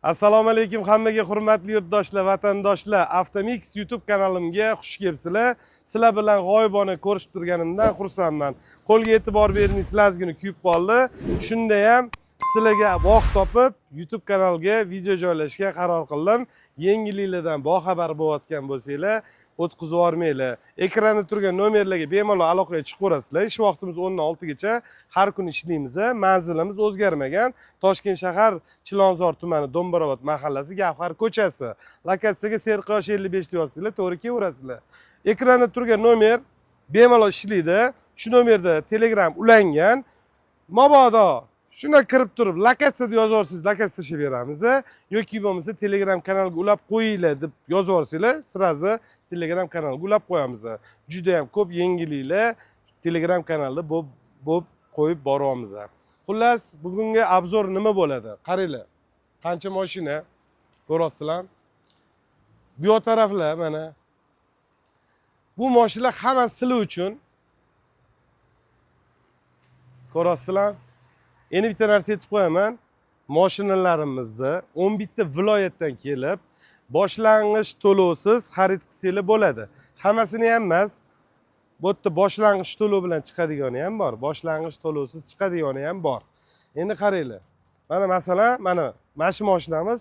Assalomu alaykum hammaga hurmatli yurtdoshlar, vatandoshlar. Avtomix YouTube kanalimga xush kelibsizlar. Sizlar bilan g'oyibona ko'rishib turganimdan xursandman. Qo'lga e'tibor bering, sizlargina kuyib qoldi. Shunda ham sizlarga vaqt topib YouTube kanaliga video joylashga qaror qildim. Yangiliklardan boxabar bo'layotgan bo'lsanglar, o'tkazib yubormanglar. Ekranda turgan nomerlarga bemalol aloqaga chiqaverasizlar. Ish vaqtimiz 10 dan 6 gacha har kun ishlaymiz. Manzilimiz o'zgarmagan. Toshkent shahar Chilonzor tumani Do'mbarobod mahallasi, Gavhar ko'chasi. Lokatsiyaga Serquyosh 55 ta yozsanglar, to'g'ri kelaverasizlar. Ekranda turgan nomer bemalol ishlaydi. Shu nomerda Telegram ulangan. Mabodo shuna kirib turib lokatsiyada yozaversangiz, lokatsiya tashlab beramiz. Yoki bo'lmasa Telegram kanaliga ulab qo'yinglar deb yozaversanglar, sirazi Telegram kanaliga ulab qo'yamiz. Juda ham ko'p yangiliklar Telegram kanalida bo'lib qo'yib boryapmiz. Xullas, bugungi obzor nima bo'ladi? Qaranglar. Qancha mashina ko'rasizlar. Bu yoq taraflar mana. Bu mashinalar hammasi sizlar uchun. Ko'rasizlar. Endi bitta narsa aytib qo'yaman. Mashinalarimizni 11 ta viloyatdan kelib, boshlang'ich to'lovsiz xarid qilsanglar bo'ladi. Hammasini ham emas. Bu yerda boshlang'ich to'lov bilan chiqadigani ham bor, boshlang'ich to'lovsiz chiqadigani ham bor. Endi qaranglar. Mana masalan, mana shu mashinamiz,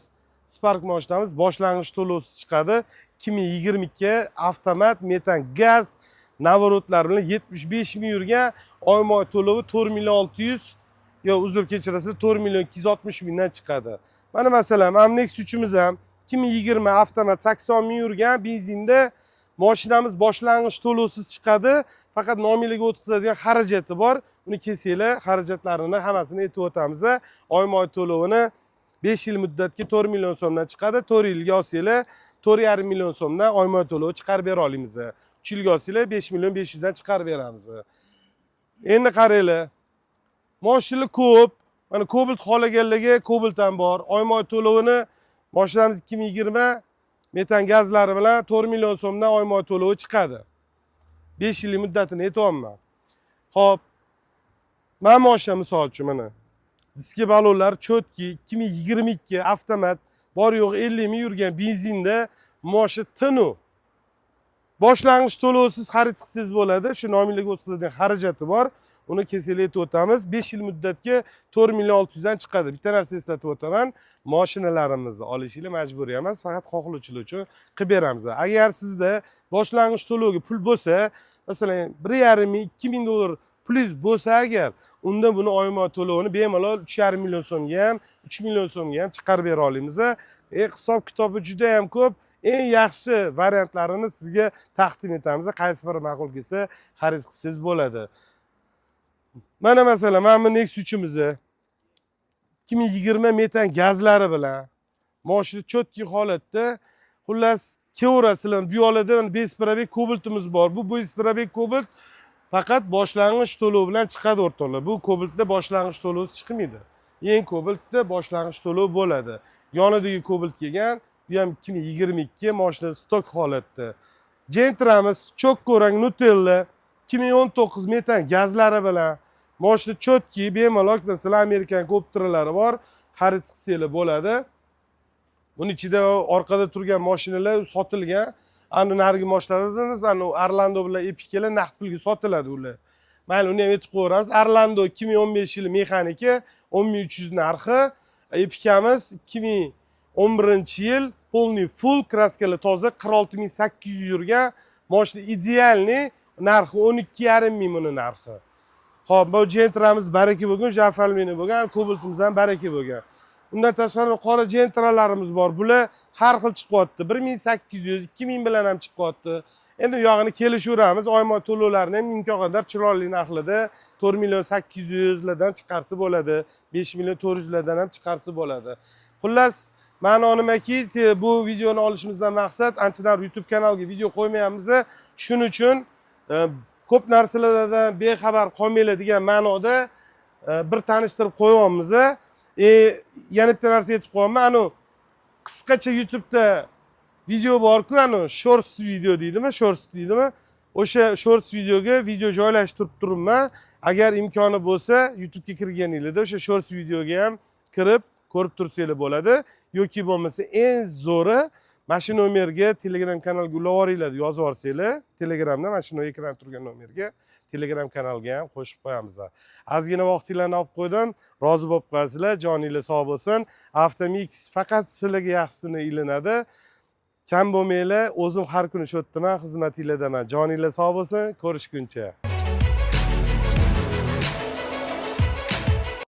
Spark mashinamiz boshlang'ich to'lovsiz chiqadi. 2022 avtomat, metan gaz, navorotlar bilan 75 ming yurgan, oyma-oy to'lovi 4 million 600, yo uzr kechirasizlar, 4 million 260 mingdan chiqadi. Mana masalan, Nexus 3'imiz ham 2020 avtomat 80 ming yurgan, benzinda mashinamiz boshlang'ich to'lovsiz chiqadi. Faqat nomiylarga o'tkazadigan xarajati bor. Uni kelsanglar, xarajatlarini hammasini aytib o'tamiz. Oyma-oy to'lovini 5 yil muddatga 4 million so'mdan chiqadi. 4 yilga olsanglar 4,5 million so'mdan oyma-oy to'lovi chiqarib bera olamiz. 3 yilga olsanglar 5 million 500 dan chiqarib beramiz. Endi qaranglar. Mashina ko'p. Mana Cobalt xohlaganlarga Cobalt ham bor. Oyma-oy to'lovini mashinamiz 2020 metan gazlari bilan 4 million so'mdan oyma-oy to'lovi chiqadi. 5 yillik muddatini aytyapman. Xo'p. Mana mashina misol uchun mana. Diski balonlar cho'tki 2022 avtomat bor yo'q 50 ming yurgan benzinda mashina tinu. Boshlang'ich to'lovsiz xarid qilsangiz bo'ladi. Shu nomiylarga o'tkazadigan xarajati bor. Uni kesilib aytib o'tamiz. 5 yil muddatga 4 million 600 dan chiqadi. Bitta narsa eslatib o'taman. Mashinalarimizni olishingiz majburiy emas, faqat xohlovchilar uchun qilib beramiz. Agar sizda boshlang'ich to'lovga pul bo'lsa, masalan 1,5 ming, 2 ming dollar pulingiz bo'lsa agar, unda buni oyma to'lovini bemalol 3,5 million so'mga ham, 3 million so'mga ham chiqarib bera olamiz. Hisob kitobi juda ham ko'p. Eng yaxshi variantlarini sizga taqdim etamiz. Qaysi biri ma'qul kelsa, xarid qilsangiz bo'ladi. Mana masalan, mana bu Nexus 3'imizni 2020 metan gazlari bilan mashina cho'tki holatda, xullas kelaverasizlar. Bu yo'lda besprabek Cobalt'imiz bor. Bu besprabek Cobalt faqat boshlang'ich to'lov bilan chiqadi o'rtoqlar. Bu Cobaltda boshlang'ich to'lovsiz chiqmaydi. Eng Cobaltda boshlang'ich to'lov bo'ladi. Yonidagi Cobalt kelgan, bu ham 2022 mashina stok holatda. Gentramiz cho'kko rang Nutella 2019 metan gazlari bilan mashina cho'tki, bemalol masalan Amerikan Copterlari bor, xarid qilsanglar bo'ladi. Buning ichida orqada turgan mashinalar sotilgan. Ana narigi mashinalarimiz, ana Arlando bilan Epica'lar naqd pulga sotiladi ular. Mayli, uni ham aytib qo'yamiz. Arlando 2015 yil mexaniki 10300 narxi, Epica'miz 2011-yil polni full kraskali toza 46800 yurgan mashina idealni narxi 12,5 ming buni narxi. Xo'p, bu Gentramiz baraka bo'lgan, Jafalmini bo'lgan, Cobaltimiz ham baraka bo'lgan. Undan tashqari qora Gentralarimiz bor. Bular har xil chiqyapti. 1800, 2000 bilan ham chiqyapti. Endi u yog'ini kelishaveramiz. Oyma to'lovlarni ham imkon qadar chiroyli narxlarda 4 million 800 lardan chiqarsa bo'ladi. 5 million 400 lardan ham chiqarsa bo'ladi. Xullas, ma'no nimaki, bu videoni olishimizdan maqsad anchadan YouTube kanaliga video qo'ymayapmiz. Shuning uchun ko'p narsalardan bexabar qolmanglar degan ma'noda bir tanishtirib qo'yamiz. Yana bitta narsa aytib qo'yaman. Ana qisqacha YouTube'da video bor-ku, ana shorts video deydimi, shorts deydimi? O'sha shorts videoga video joylashtirib turibman. Agar imkoni bo'lsa, YouTube'ga kirganingizda o'sha shorts videoga ham kirib ko'rib tursanglar bo'ladi. Yoki bo'lmasa eng zo'ri mana shu nomerga Telegram kanalga ulab yuboringlar, yozib yuborsanglar, Telegramda mana shu ekranda turgan nomerga Telegram kanalga ham qo'shib qo'yamiz. Ozgina vaqtinglarni olib qo'ydim. Rozi bo'lib qolasizlar, joninglar sog' bo'lsin. Avtomix faqat sizlarga yaxshisini ilinadi. Kam bo'lmanglar, o'zim har kuni shu yerdaman, xizmatinglardaman. Joninglar sog' bo'lsin, ko'rishguncha.